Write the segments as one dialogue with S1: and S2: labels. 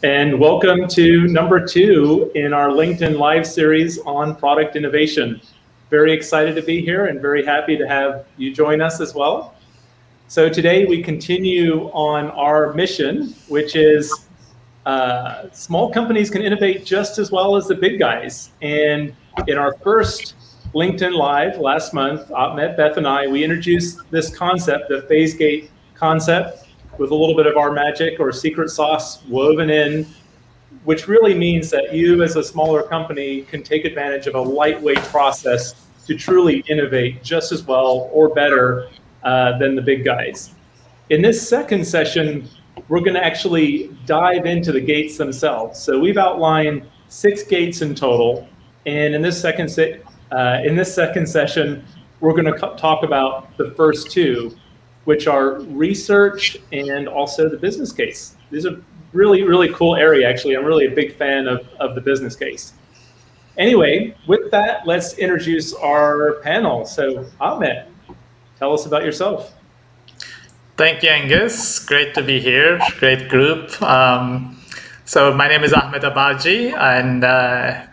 S1: and welcome to number 2 in our LinkedIn Live series on product innovation. Very excited to be here and very happy to have you join us as well. So today we continue on our mission, which is small companies can innovate just as well as the big guys. And in our first LinkedIn Live last month, Ahmet, Beth, and I, we introduced this concept, the phase gate concept, with a little bit of our magic or secret sauce woven in, which really means that you as a smaller company can take advantage of a lightweight process to truly innovate just as well or better than the big guys. In this second session, we're going to actually dive into the gates themselves. So we've outlined 6 gates in total, and in this second session, we're going to talk about the first 2, which are research and also the business case. These are really, really cool area, actually. I'm really a big fan of the business case. Anyway, with that, let's introduce our panel. So Ahmet, tell us about yourself.
S2: Thank you, Angus. Great to be here. Great group. So my name is Ahmet Abaji, and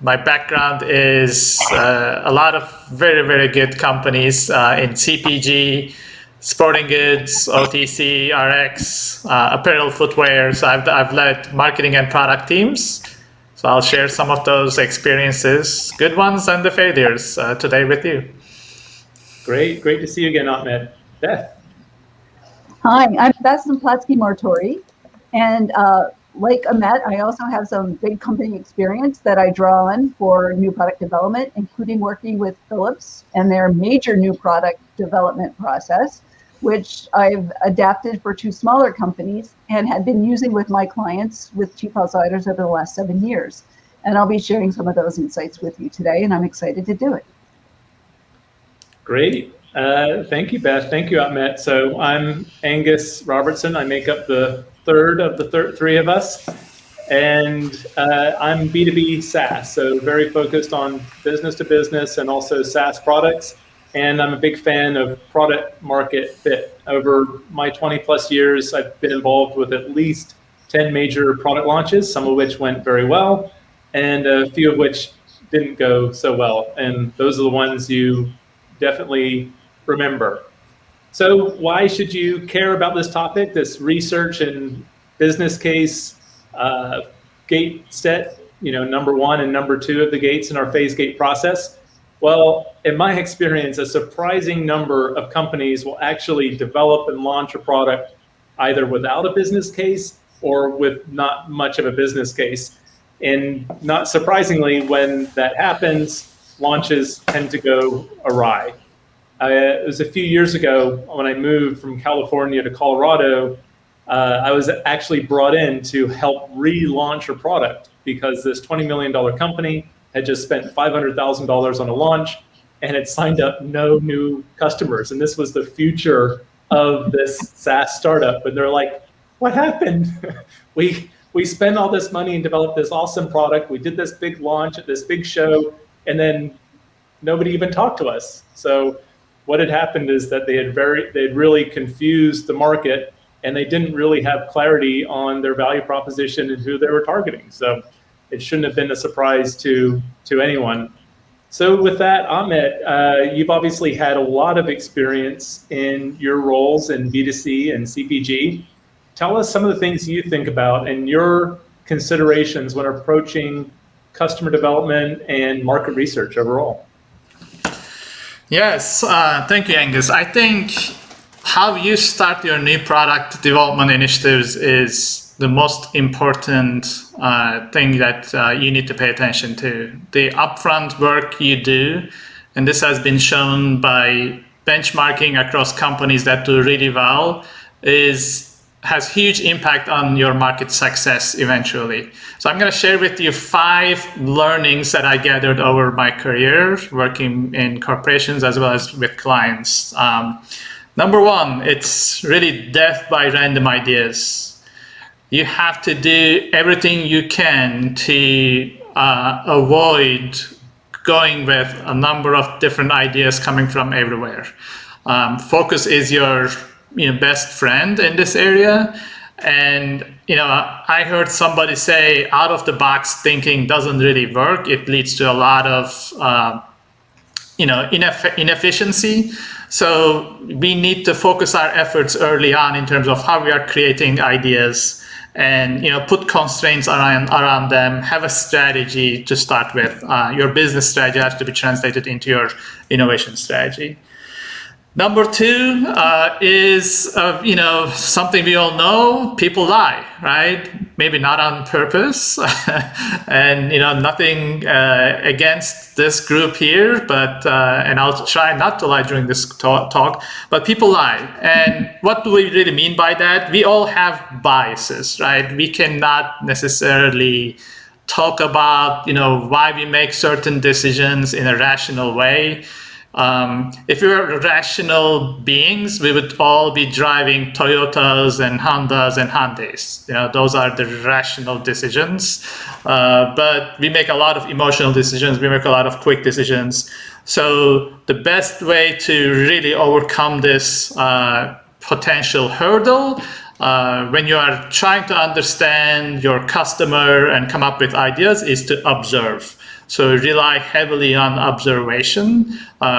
S2: my background is a lot of very, very good companies in CPG, sporting goods, OTC, RX, apparel, footwear. So I've led marketing and product teams. So I'll share some of those experiences, good ones and the failures, today with you.
S1: Great to see you again, Ahmet. Beth.
S3: Hi, I'm Beth Zamplatsky-Martori, and like Ahmet, I also have some big company experience that I draw on for new product development, including working with Philips and their major new product development process, which I've adapted for 2 smaller companies and had been using with my clients with Chief Outsiders over the last 7 years. And I'll be sharing some of those insights with you today, and I'm excited to do it.
S1: Great. Thank you, Beth. Thank you, Ahmet. So I'm Angus Robertson. I make up the third of the 3 of us. And I'm B2B SaaS, so very focused on business to business and also SaaS products. And I'm a big fan of product market fit. Over my 20 plus years, I've been involved with at least 10 major product launches, some of which went very well, and a few of which didn't go so well. And those are the ones you definitely remember. So why should you care about this topic, this research and business case gate set, number 1 and number 2 of the gates in our phase gate process? Well, in my experience, a surprising number of companies will actually develop and launch a product either without a business case or with not much of a business case. And not surprisingly, when that happens, launches tend to go awry. It was a few years ago when I moved from California to Colorado. I was actually brought in to help relaunch a product because this $20 million company had just spent $500,000 on a launch and had signed up no new customers. And this was the future of this SaaS startup. And they're like, what happened? We spent all this money and developed this awesome product. We did this big launch at this big show, and then nobody even talked to us. So what had happened is that they'd really confused the market, and they didn't really have clarity on their value proposition and who they were targeting. So it shouldn't have been a surprise to anyone. So with that, Ahmet, you've obviously had a lot of experience in your roles in B2C and CPG. Tell us some of the things you think about and your considerations when approaching customer development and market research overall.
S2: Yes, thank you, Angus. I think how you start your new product development initiatives is the most important thing that you need to pay attention to. The upfront work you do, and this has been shown by benchmarking across companies that do really well, has huge impact on your market success eventually. So I'm going to share with you 5 learnings that I gathered over my career working in corporations as well as with clients. Number 1, it's really death by random ideas. You have to do everything you can to avoid going with a number of different ideas coming from everywhere. Focus is your best friend in this area. And I heard somebody say out of the box thinking doesn't really work. It leads to a lot of inefficiency. So we need to focus our efforts early on in terms of how we are creating ideas, and put constraints around them. Have a strategy to start with. Your business strategy has to be translated into your innovation strategy. Number two is something we all know. People lie, right? Maybe not on purpose, and nothing against this group here, but and I'll try not to lie during this talk. But people lie, and what do we really mean by that? We all have biases, right? We cannot necessarily talk about why we make certain decisions in a rational way. If we were rational beings, we would all be driving Toyotas and Hondas and Hyundais. Those are the rational decisions. But we make a lot of emotional decisions. We make a lot of quick decisions. So the best way to really overcome this potential hurdle when you are trying to understand your customer and come up with ideas is to observe. So rely heavily on observation.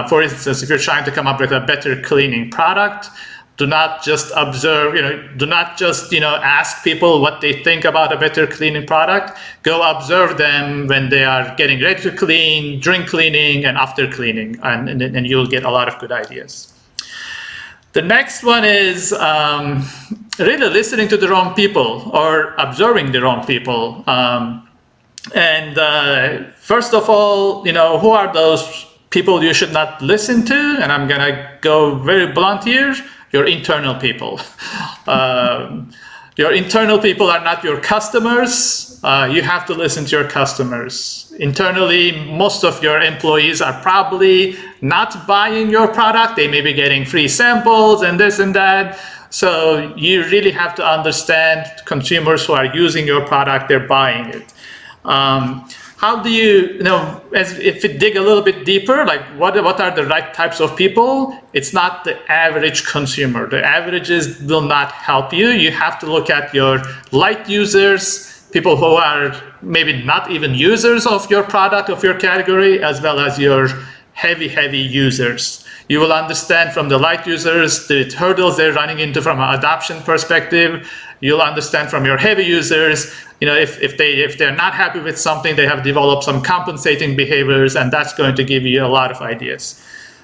S2: For instance, if you're trying to come up with a better cleaning product, do not just observe, do not just, ask people what they think about a better cleaning product. Go observe them when they are getting ready to clean, during cleaning, and after cleaning, and you'll get a lot of good ideas. The next one is really listening to the wrong people or observing the wrong people. And first of all, who are those people you should not listen to? And I'm going to go very blunt here. Your internal people. Your internal people are not your customers. You have to listen to your customers. Internally, most of your employees are probably not buying your product. They may be getting free samples and this and that. So you really have to understand consumers who are using your product, they're buying it. How do if we dig a little bit deeper, like what are the right types of people? It's not the average consumer. The averages will not help you. You have to look at your light users, people who are maybe not even users of your product, of your category, as well as your heavy users. You will understand from the light users the hurdles they're running into from an adoption perspective. You'll understand from your heavy users, if they're not happy with something, they have developed some compensating behaviors, and that's going to give you a lot of ideas.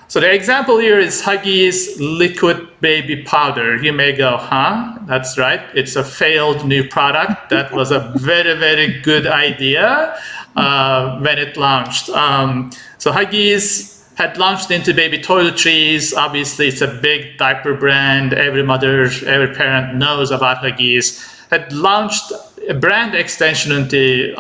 S2: So the example here is Huggies liquid baby powder. You may go, huh? That's right. It's a failed new product. That was a very good idea when it launched. So Huggies had launched into baby toiletries. Obviously, it's a big diaper brand. Every mother, every parent knows about Huggies. Had launched a brand extension into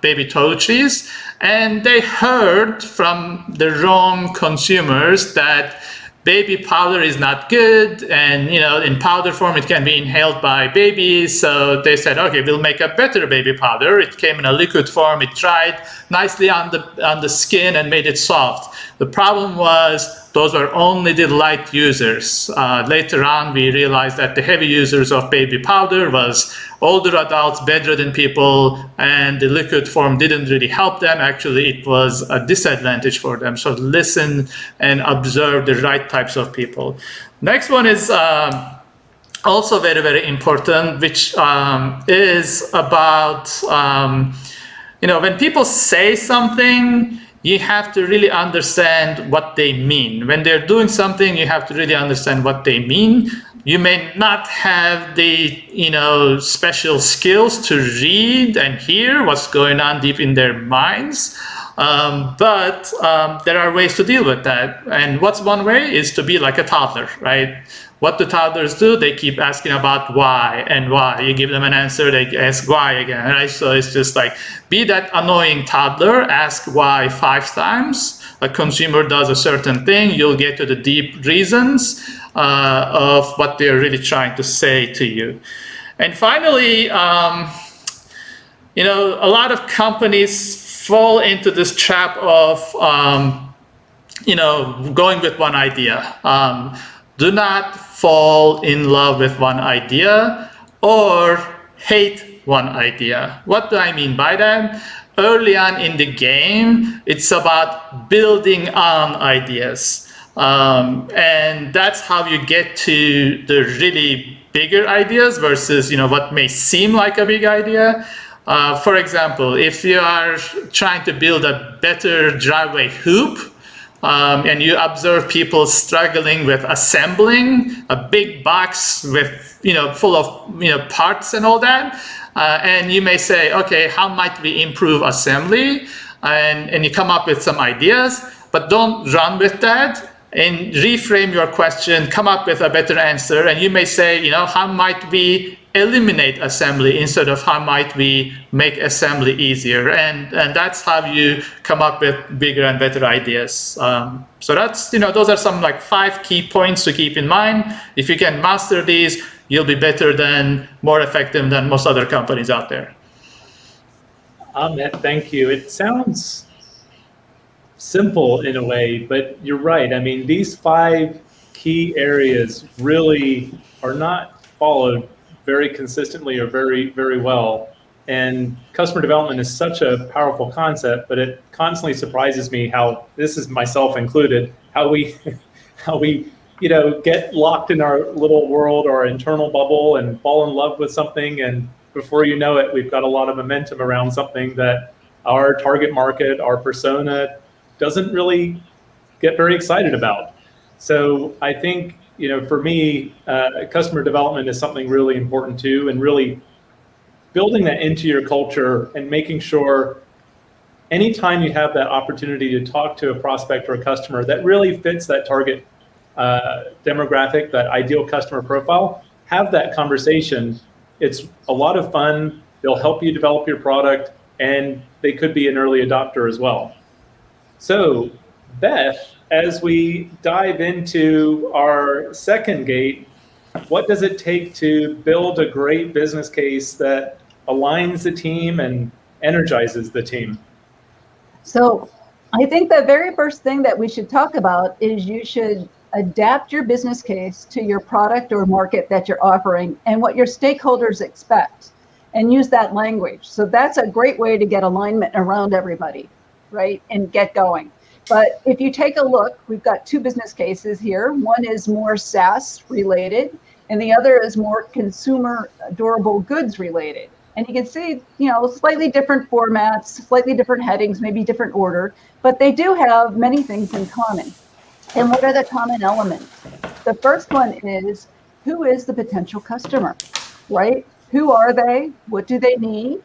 S2: baby toiletries, and they heard from the wrong consumers that baby powder is not good, and in powder form it can be inhaled by babies. So they said, okay, we'll make a better baby powder. It came in a liquid form. It dried nicely on the skin and made it soft. The problem was those were only the light users. Later on, we realized that the heavy users of baby powder was older adults, bedridden people, and the liquid form didn't really help them. Actually, it was a disadvantage for them. So listen and observe the right types of people. Next one is also very important, which is about, when people say something, you have to really understand what they mean. When they're doing something, you have to really understand what they mean. You may not have the special skills to read and hear what's going on deep in their minds, but there are ways to deal with that. And what's one way is to be like a toddler, right? What do toddlers do? They keep asking about why and why. You give them an answer, they ask why again, right? So it's just like, be that annoying toddler, ask why 5 times. A consumer does a certain thing, you'll get to the deep reasons of what they're really trying to say to you. And finally, a lot of companies fall into this trap of, going with one idea. Do not fall in love with one idea. or hate one idea. What do I mean by that? Early on in the game, it's about building on ideas. And that's how you get to the really bigger ideas versus what may seem like a big idea. For example, if you are trying to build a better driveway hoop, and you observe people struggling with assembling a big box with full of parts and all that, and you may say, okay, how might we improve assembly? And you come up with some ideas, but don't run with that. And reframe your question, come up with a better answer, and you may say, how might we eliminate assembly instead of how might we make assembly easier? And that's how you come up with bigger and better ideas. So that's, those are some 5 key points to keep in mind. If you can master these, you'll be better than, more effective than most other companies out there.
S1: Ahmet, thank you. It sounds simple in a way, but you're right. I mean, these 5 key areas really are not followed very consistently or very, very well. And customer development is such a powerful concept, but it constantly surprises me how, this is myself included, how we get locked in our little world, our internal bubble, and fall in love with something, and before you know it, we've got a lot of momentum around something that our target market, our persona, doesn't really get very excited about. So I think, for me, customer development is something really important too, and really building that into your culture and making sure anytime you have that opportunity to talk to a prospect or a customer that really fits that target demographic, that ideal customer profile, have that conversation. It's a lot of fun. They'll help you develop your product, and they could be an early adopter as well. So, Beth, as we dive into our second gate, what does it take to build a great business case that aligns the team and energizes the team?
S3: So I think the very first thing that we should talk about is you should adapt your business case to your product or market that you're offering and what your stakeholders expect, and use that language. So that's a great way to get alignment around everybody, right? And get going. But if you take a look, we've got 2 business cases here. One is more SaaS related, and the other is more consumer durable goods related. And you can see, slightly different formats, slightly different headings, maybe different order, but they do have many things in common. And what are the common elements? The first one is, who is the potential customer, right? Who are they? What do they need?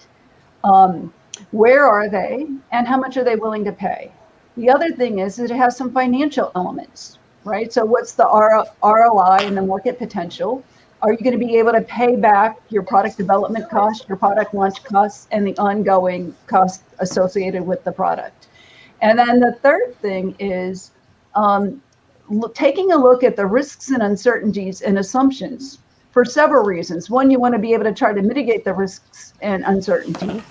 S3: Where are they? And how much are they willing to pay? The other thing is that it has some financial elements, right? So what's the ROI and the market potential? Are you going to be able to pay back your product development costs, your product launch costs, and the ongoing costs associated with the product? And then the third thing is taking a look at the risks and uncertainties and assumptions for several reasons. One, you want to be able to try to mitigate the risks and uncertainties,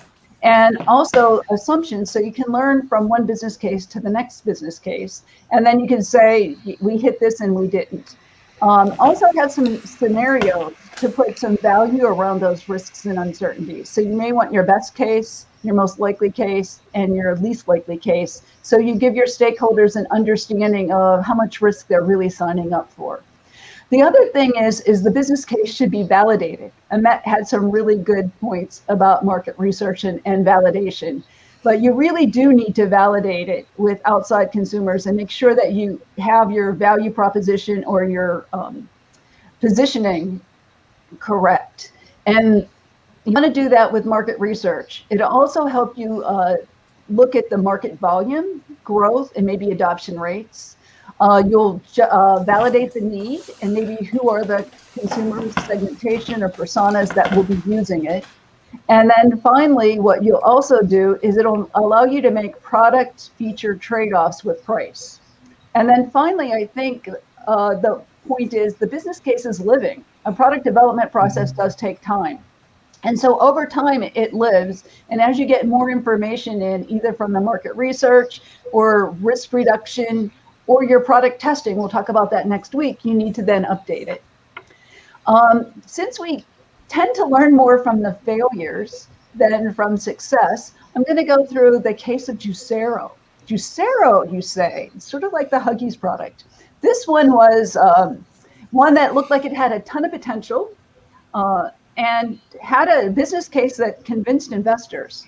S3: and also assumptions, so you can learn from one business case to the next business case, and then you can say, we hit this and we didn't. Also have some scenarios to put some value around those risks and uncertainties. So you may want your best case, your most likely case, and your least likely case. So you give your stakeholders an understanding of how much risk they're really signing up for. The other thing is the business case should be validated. And Matt had some really good points about market research and validation. But you really do need to validate it with outside consumers and make sure that you have your value proposition or your positioning correct. And you want to do that with market research. It'll also help you look at the market volume, growth, and maybe adoption rates. You'll validate the need and maybe who are the consumer segmentation or personas that will be using it. And then finally, what you'll also do is it'll allow you to make product feature trade-offs with price. And then finally, I think the point is the business case is living. A product development process does take time. And so over time, it lives. And as you get more information in, either from the market research or risk reduction or your product testing, we'll talk about that next week, you need to then update it. Since we tend to learn more from the failures than from success, I'm going to go through the case of Juicero. Juicero, you say, sort of like the Huggies product. This one was one that looked like it had a ton of potential and had a business case that convinced investors.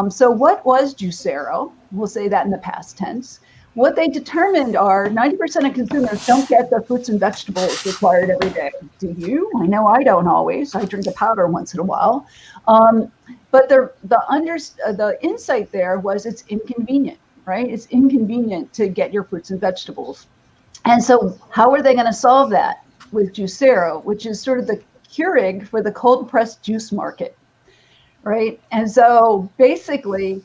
S3: So what was Juicero? We'll say that in the past tense. What they determined are 90% of consumers don't get the fruits and vegetables required every day. Do you? I know I don't always. I drink a powder once in a while. But the insight there was it's inconvenient, right? It's inconvenient to get your fruits and vegetables. And so how are they going to solve that? With Juicero, which is sort of the Keurig for the cold pressed juice market, right? And so basically,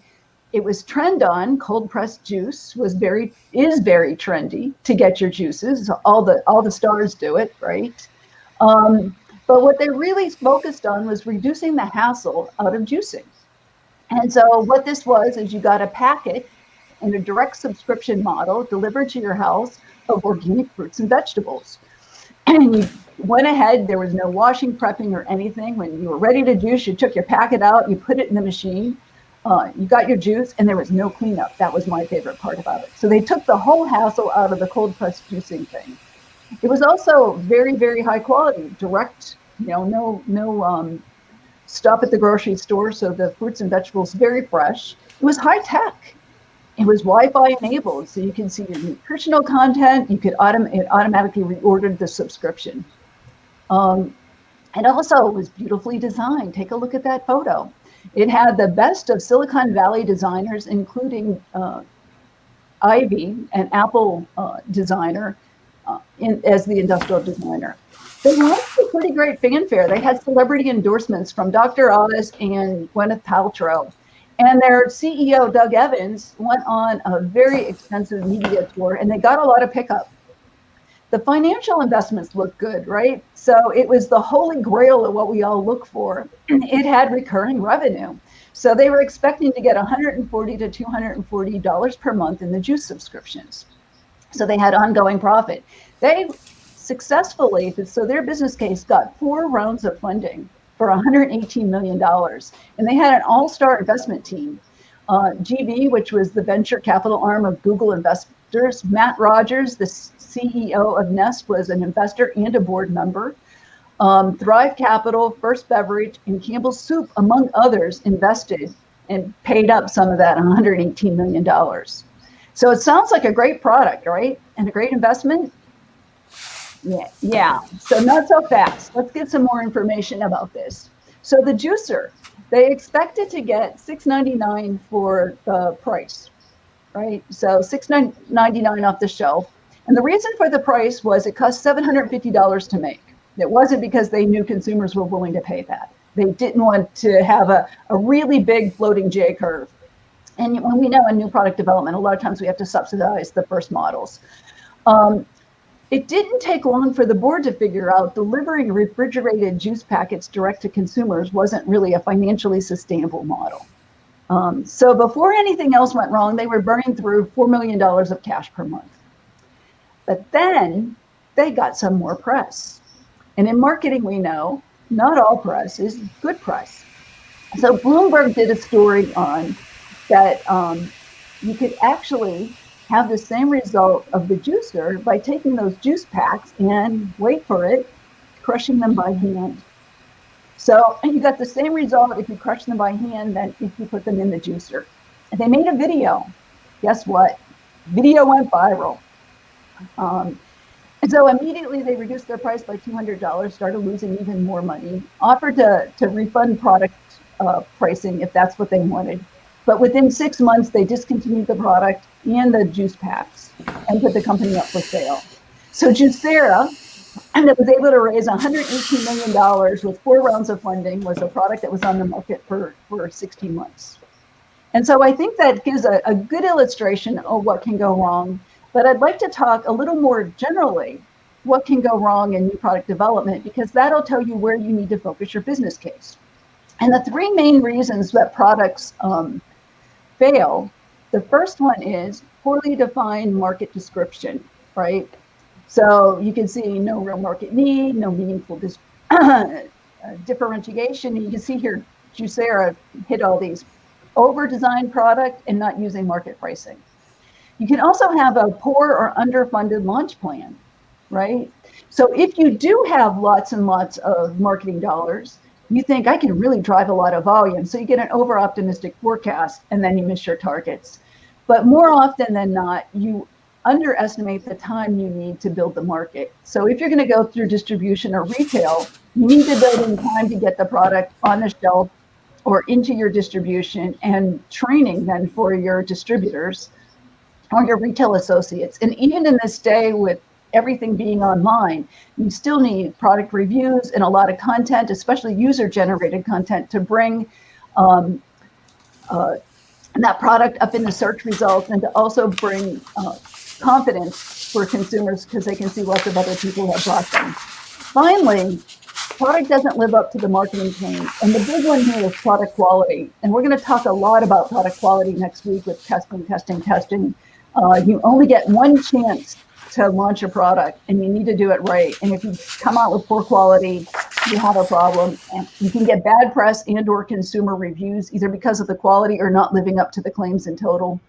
S3: it was trend on. Cold pressed juice is very trendy to get your juices. All the stars do it, right? But what they really focused on was reducing the hassle out of juicing. And so what this was is you got a packet in a direct subscription model delivered to your house of organic fruits and vegetables. And you went ahead, there was no washing, prepping, or anything. When you were ready to juice, you took your packet out, you put it in the machine, you got your juice, and there was no cleanup. That was my favorite part about it. So they took the whole hassle out of the cold pressed juicing thing. It was also very, very high quality, direct, no stop at the grocery store. So the fruits and vegetables, very fresh. It was high tech. It was Wi-Fi enabled, so you can see your nutritional content. You could it automatically reordered the subscription. And also it was beautifully designed. Take a look at that photo. It had the best of Silicon Valley designers, including Ivy, an Apple designer, as the industrial designer. They launched a pretty great fanfare. They had celebrity endorsements from Dr. Oz and Gwyneth Paltrow. And their CEO, Doug Evans, went on a very extensive media tour, and they got a lot of pickup. The financial investments looked good, right? So it was the holy grail of what we all look for. It had recurring revenue. So they were expecting to get $140 to $240 per month in the juice subscriptions. So they had ongoing profit. They successfully, so their business case got 4 rounds of funding for $118 million. And they had an all-star investment team. GB, which was the venture capital arm of Google Investors. Matt Rogers, the CEO of Nest, was an investor and a board member. Thrive Capital, First Beverage, and Campbell's Soup, among others, invested and paid up some of that $118 million. So it sounds like a great product, right? And a great investment? Yeah. So not so fast. Let's get some more information about this. So the juicer, they expected to get $6.99 for the price, right? So $6.99 off the shelf. And the reason for the price was it cost $750 to make. It wasn't because they knew consumers were willing to pay that. They didn't want to have a really big floating J curve. And when we know in new product development, a lot of times we have to subsidize the first models. It didn't take long for the board to figure out delivering refrigerated juice packets direct to consumers wasn't really a financially sustainable model. So before anything else went wrong, they were burning through $4 million of cash per month. But then they got some more press. And in marketing, we know not all press is good press. So Bloomberg did a story on that you could actually have the same result of the juicer by taking those juice packs and, wait for it, crushing them by hand. So you got the same result if you crush them by hand than if you put them in the juicer. And they made a video. Guess what? Video went viral. And so immediately they reduced their price by $200, started losing even more money, offered to refund product pricing if that's what they wanted. But within 6 months, they discontinued the product and the juice packs and put the company up for sale. So Juicera, that was able to raise $118 million with 4 rounds of funding, was a product that was on the market for 16 months. And so I think that gives a good illustration of what can go wrong. But I'd like to talk a little more generally what can go wrong in new product development, because that'll tell you where you need to focus your business case. And the 3 main reasons that products fail, the first one is poorly defined market description, right? So you can see no real market need, no meaningful differentiation. You can see here, Juicera hit all these: over-designed product and not using market pricing. You can also have a poor or underfunded launch plan, right? So if you do have lots and lots of marketing dollars, you think I can really drive a lot of volume. So you get an over-optimistic forecast and then you miss your targets. But more often than not, you underestimate the time you need to build the market. So if you're going to go through distribution or retail, you need to build in time to get the product on the shelf or into your distribution, and training then for your distributors or your retail associates. And even in this day with everything being online, you still need product reviews and a lot of content, especially user-generated content, to bring that product up in the search results, and to also bring confidence for consumers because they can see lots of other people have bought them. Finally, product doesn't live up to the marketing claim. And the big one here is product quality. And we're going to talk a lot about product quality next week with testing. You only get one chance to launch a product, and you need to do it right. And if you come out with poor quality, you have a problem. And you can get bad press and or consumer reviews, either because of the quality or not living up to the claims in total.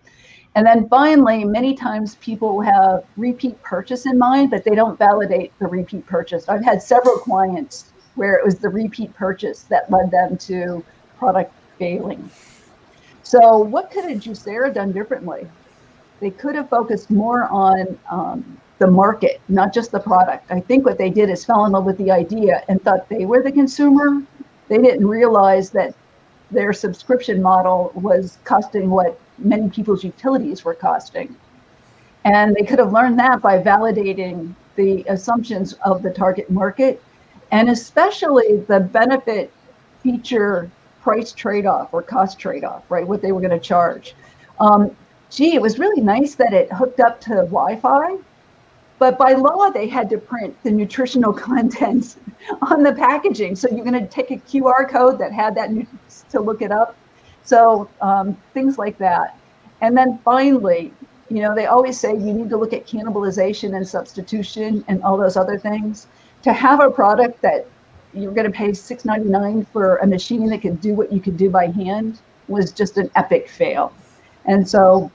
S3: And then finally, many times people have repeat purchase in mind, but they don't validate the repeat purchase. I've had several clients where it was the repeat purchase that led them to product failing. So what could a Juicera done differently? They could have focused more on the market, not just the product. I think what they did is fell in love with the idea and thought they were the consumer. They didn't realize that their subscription model was costing what many people's utilities were costing. And they could have learned that by validating the assumptions of the target market, and especially the benefit feature price trade-off or cost trade-off, right? What they were going to charge. It was really nice that it hooked up to Wi-Fi, but by law, they had to print the nutritional contents on the packaging. So you're going to take a QR code that had that to look it up. So things like that. And then finally, they always say you need to look at cannibalization and substitution and all those other things. To have a product that you're going to pay $6.99 for a machine that could do what you could do by hand was just an epic fail. And so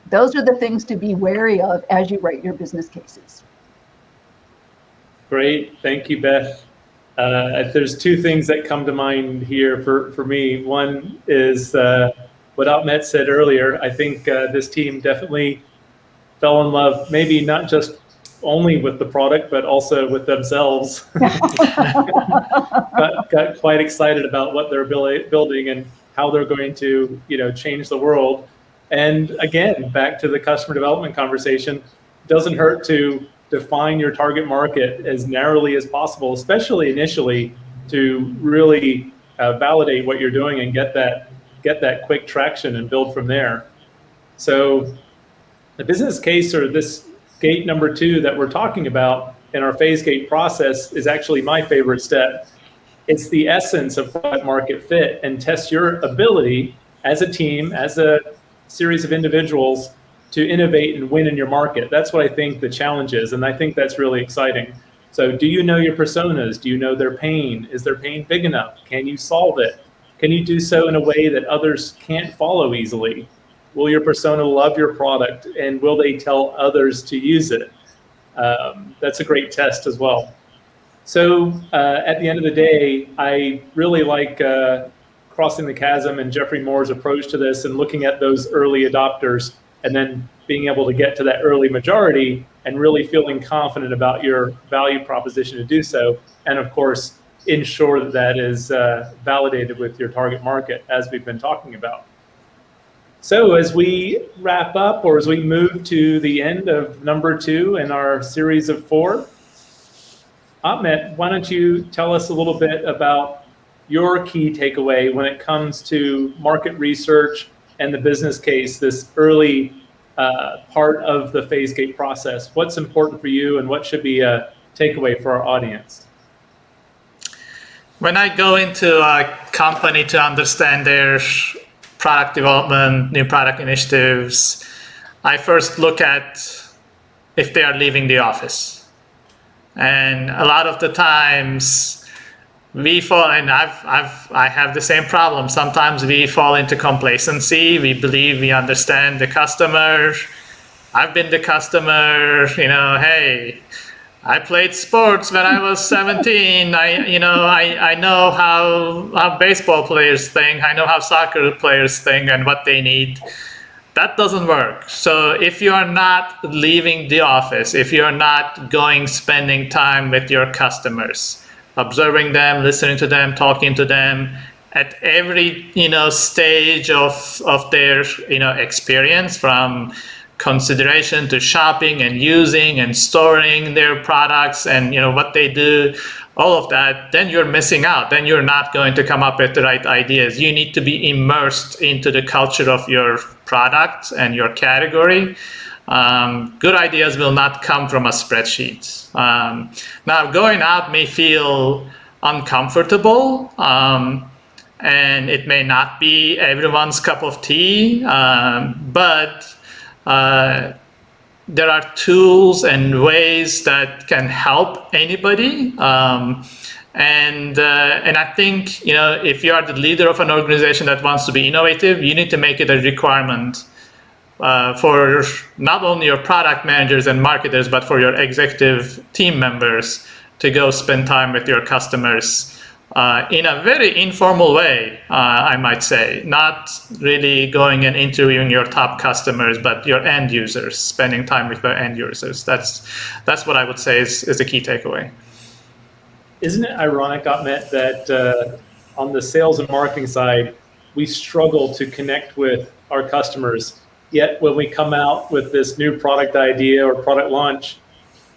S3: those are the things to be wary of as you write your business cases.
S1: Great. Thank you, Beth. There's two things that come to mind here for me. One is what Ahmet said earlier. I think this team definitely fell in love, maybe not just only with the product, but also with themselves. got quite excited about what they're building and how they're going to, change the world. And again, back to the customer development conversation, it doesn't hurt to define your target market as narrowly as possible, especially initially, to really validate what you're doing and get that quick traction and build from there. So the business case, or this gate number 2 that we're talking about in our phase gate process, is actually my favorite step. It's the essence of product market fit, and test your ability as a team, as a series of individuals, to innovate and win in your market. That's what I think the challenge is, and I think that's really exciting. So do you know your personas? Do you know their pain? Is their pain big enough? Can you solve it? Can you do so in a way that others can't follow easily? Will your persona love your product, and will they tell others to use it? That's a great test as well. So at the end of the day, I really like Crossing the Chasm and Jeffrey Moore's approach to this, and looking at those early adopters and then being able to get to that early majority and really feeling confident about your value proposition to do so. And of course, ensure that that is validated with your target market, as we've been talking about. So as we wrap up, or as we move to the end of number 2 in our series of 4, Ahmet, why don't you tell us a little bit about your key takeaway when it comes to market research and the business case, this early part of the phase gate process? What's important for you, and what should be a takeaway for our audience?
S2: When I go into a company to understand their product development, new product initiatives, I first look at if they are leaving the office. And a lot of the times, we fall, and I have the same problem. Sometimes we fall into complacency. We believe we understand the customer. I've been the customer, hey, I played sports when I was 17. I know how baseball players think. I know how soccer players think and what they need. That doesn't work. So if you are not leaving the office, if you're not spending time with your customers, observing them, listening to them, talking to them at every, stage of their, experience, from consideration to shopping and using and storing their products and what they do, all of that, then you're missing out. Then you're not going to come up with the right ideas. You need to be immersed into the culture of your product and your category. Good ideas will not come from a spreadsheet. Now, going out may feel uncomfortable, and it may not be everyone's cup of tea, but there are tools and ways that can help anybody. And I think, if you are the leader of an organization that wants to be innovative, you need to make it a requirement for not only your product managers and marketers, but for your executive team members to go spend time with your customers in a very informal way, I might say. Not really going and interviewing your top customers, but your end users, spending time with the end users. That's what I would say is the key takeaway.
S1: Isn't it ironic, Ahmet, that on the sales and marketing side, we struggle to connect with our customers, yet when we come out with this new product idea or product launch,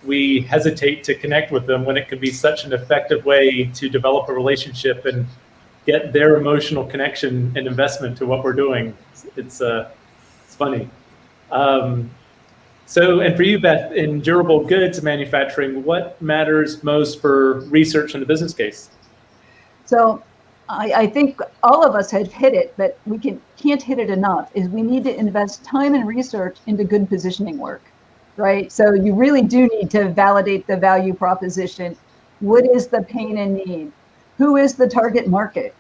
S1: we hesitate to connect with them when it can be such an effective way to develop a relationship and get their emotional connection and investment to what we're doing. It's funny. So, and for you, Beth, in durable goods manufacturing, what matters most for research and the business case?
S3: So I think all of us have hit it, but we can't hit it enough, is we need to invest time and research into good positioning work. Right? So you really do need to validate the value proposition. What is the pain and need? Who is the target market?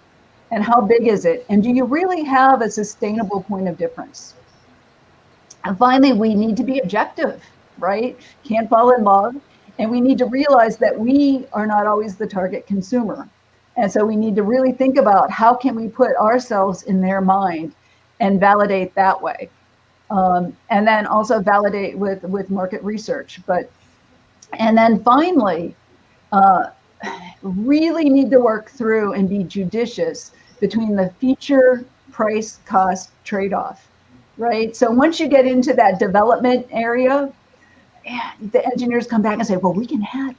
S3: And how big is it? And do you really have a sustainable point of difference? And finally, we need to be objective, right? Can't fall in love. And we need to realize that we are not always the target consumer. And so we need to really think about how can we put ourselves in their mind and validate that way. And then also validate with market research. And then finally, really need to work through and be judicious between the feature, price, cost trade-off, right? So once you get into that development area, the engineers come back and say, well, we can add.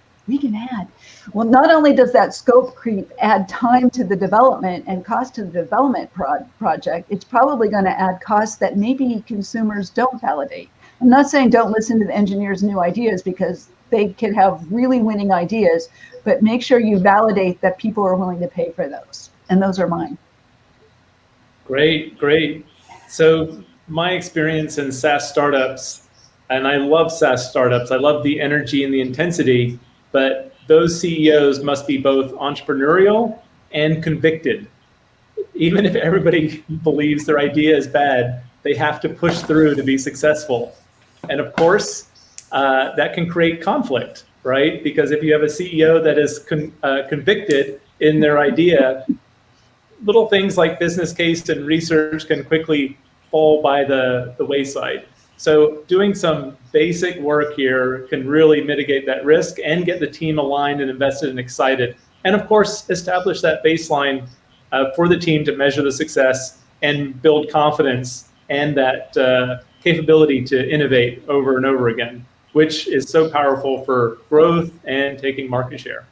S3: Well, not only does that scope creep add time to the development and cost to the development project, it's probably going to add costs that maybe consumers don't validate. I'm not saying don't listen to the engineers' new ideas, because they could have really winning ideas, but make sure you validate that people are willing to pay for those. And those are mine.
S1: Great. So my experience in SaaS startups, and I love SaaS startups, I love the energy and the intensity, but those CEOs must be both entrepreneurial and convicted. Even if everybody believes their idea is bad, they have to push through to be successful. And of course, that can create conflict, right? Because if you have a CEO that is convicted in their idea, little things like business case and research can quickly fall by the wayside. So doing some basic work here can really mitigate that risk and get the team aligned and invested and excited. And of course, establish that baseline for the team to measure the success and build confidence and that capability to innovate over and over again, which is so powerful for growth and taking market share.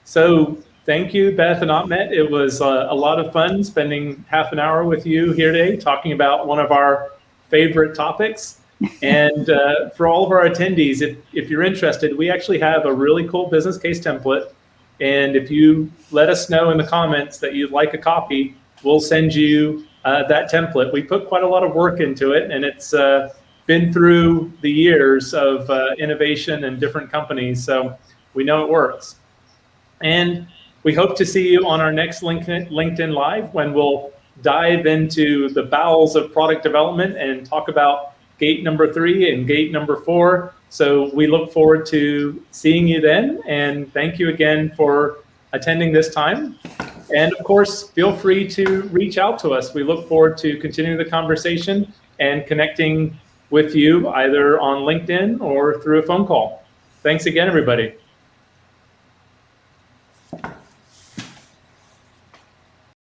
S1: So thank you, Beth and Ahmet. It was a lot of fun spending half an hour with you here today, talking about one of our favorite topics. And for all of our attendees, if you're interested, we actually have a really cool business case template. And if you let us know in the comments that you'd like a copy, we'll send you that template. We put quite a lot of work into it, and it's been through the years of innovation and different companies, so we know it works. And we hope to see you on our next LinkedIn Live, when we'll dive into the bowels of product development and talk about gate number 3 and gate number 4. So we look forward to seeing you then, and thank you again for attending this time. And of course, feel free to reach out to us. We look forward to continuing the conversation and connecting with you either on LinkedIn or through a phone call. Thanks again, everybody.